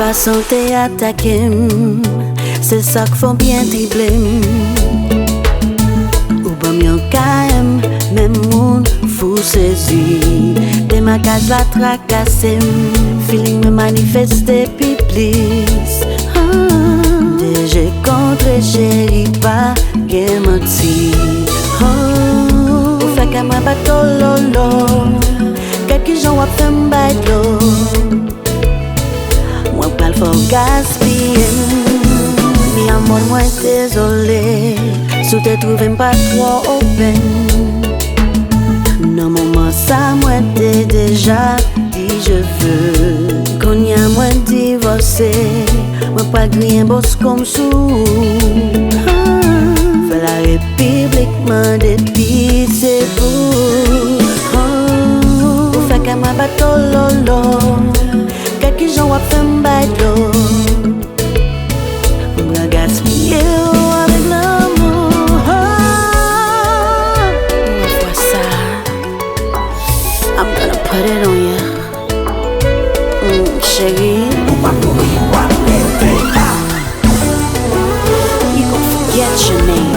façon t'es attaqué, c'est ça qu'il faut bien tripler. Ou bon yon KM, même monde fou saisi. Des macages la tracassé, feeling me manifester puis please. Déjà contre chéri pas qu'elle menti. Ou fait qu'à ma bateau lolo, quelques gens wap fait m'bailo. Moi pas le faut gaspiller. Mi amour moi désolé, sous te trouvé pas trop open. Non maman ça moi t'ai déjà dit je veux. Qu'on y a moi divorcé, moi pas grien boss comme sous. Fais la république m'en depuis c'est pour. Ou fait qu'à ma bateau lolo, quelques gens wap fait m'bailo. On gaspiller avec l'amour. Vois ça, I'm gonna put it on ya. Chérie, you gon' forget your name.